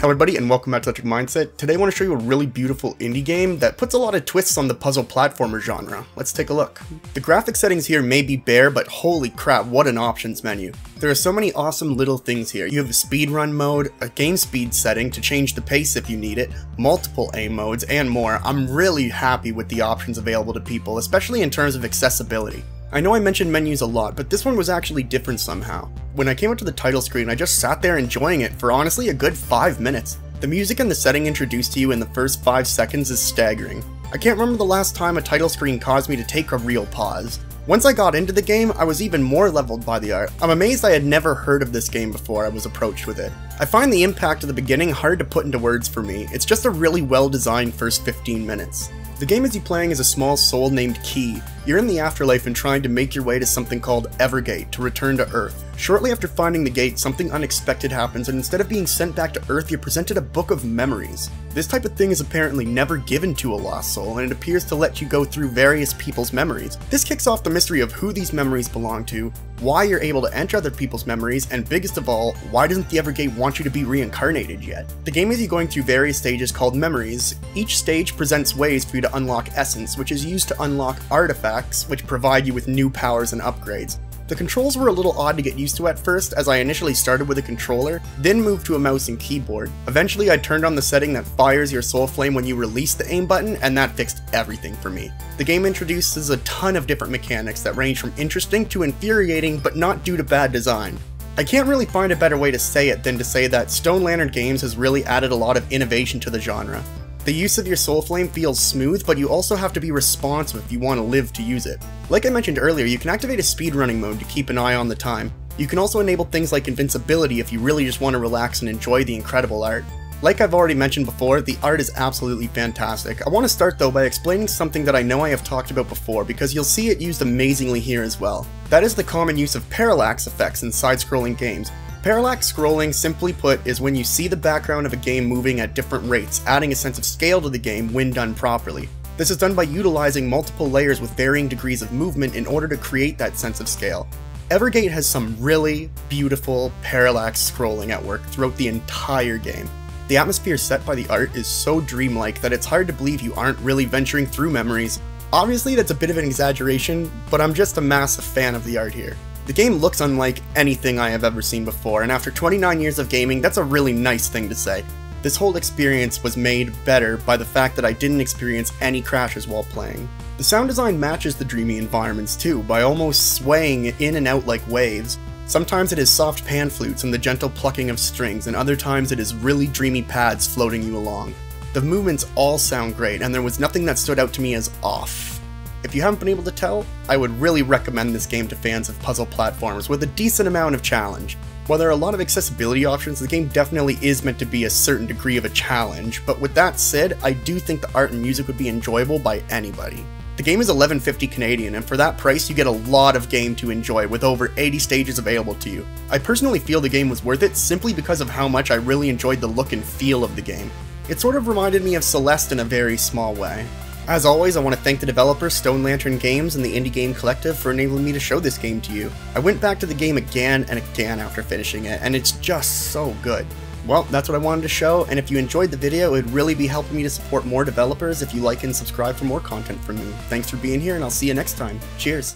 Hello everybody and welcome back to Electric Mindset. Today I want to show you a really beautiful indie game that puts a lot of twists on the puzzle platformer genre. Let's take a look. The graphic settings here may be bare, but holy crap, what an options menu. There are so many awesome little things here. You have a speedrun mode, a game speed setting to change the pace if you need it, multiple aim modes, and more. I'm really happy with the options available to people, especially in terms of accessibility. I know I mentioned menus a lot, but this one was actually different somehow. When I came up to the title screen, I just sat there enjoying it for honestly a good 5 minutes. The music and the setting introduced to you in the first 5 seconds is staggering. I can't remember the last time a title screen caused me to take a real pause. Once I got into the game, I was even more leveled by the art. I'm amazed I had never heard of this game before I was approached with it. I find the impact of the beginning hard to put into words for me. It's just a really well designed first 15 minutes. The game has you playing as a small soul named Key. You're in the afterlife and trying to make your way to something called Evergate to return to Earth. Shortly after finding the gate, something unexpected happens, and instead of being sent back to Earth, you're presented a book of memories. This type of thing is apparently never given to a lost soul, and it appears to let you go through various people's memories. This kicks off the mystery of who these memories belong to, why you're able to enter other people's memories, and biggest of all, why doesn't the Evergate want you to be reincarnated yet? The game has you going through various stages called memories. Each stage presents ways for you to unlock essence, which is used to unlock artifacts, which provide you with new powers and upgrades. The controls were a little odd to get used to at first, as I initially started with a controller, then moved to a mouse and keyboard. Eventually I turned on the setting that fires your soul flame when you release the aim button, and that fixed everything for me. The game introduces a ton of different mechanics that range from interesting to infuriating, but not due to bad design. I can't really find a better way to say it than to say that Stone Lantern Games has really added a lot of innovation to the genre. The use of your soul flame feels smooth, but you also have to be responsive if you want to live to use it. Like I mentioned earlier, you can activate a speedrunning mode to keep an eye on the time. You can also enable things like invincibility if you really just want to relax and enjoy the incredible art. Like I've already mentioned before, the art is absolutely fantastic. I want to start though by explaining something that I know I have talked about before, because you'll see it used amazingly here as well. That is the common use of parallax effects in side-scrolling games. Parallax scrolling, simply put, is when you see the background of a game moving at different rates, adding a sense of scale to the game when done properly. This is done by utilizing multiple layers with varying degrees of movement in order to create that sense of scale. Evergate has some really beautiful parallax scrolling at work throughout the entire game. The atmosphere set by the art is so dreamlike that it's hard to believe you aren't really venturing through memories. Obviously that's a bit of an exaggeration, but I'm just a massive fan of the art here. The game looks unlike anything I have ever seen before, and after 29 years of gaming, that's a really nice thing to say. This whole experience was made better by the fact that I didn't experience any crashes while playing. The sound design matches the dreamy environments too, by almost swaying in and out like waves. Sometimes it is soft pan flutes and the gentle plucking of strings, and other times it is really dreamy pads floating you along. The movements all sound great, and there was nothing that stood out to me as off. If you haven't been able to tell, I would really recommend this game to fans of puzzle platformers with a decent amount of challenge. While there are a lot of accessibility options, the game definitely is meant to be a certain degree of a challenge, but with that said, I do think the art and music would be enjoyable by anybody. The game is $11.50 Canadian, and for that price you get a lot of game to enjoy with over 80 stages available to you. I personally feel the game was worth it simply because of how much I really enjoyed the look and feel of the game. It sort of reminded me of Celeste in a very small way. As always, I want to thank the developers Stone Lantern Games and the Indie Game Collective for enabling me to show this game to you. I went back to the game again and again after finishing it, and it's just so good. Well, that's what I wanted to show, and if you enjoyed the video, it would really be helping me to support more developers if you like and subscribe for more content from me. Thanks for being here, and I'll see you next time. Cheers!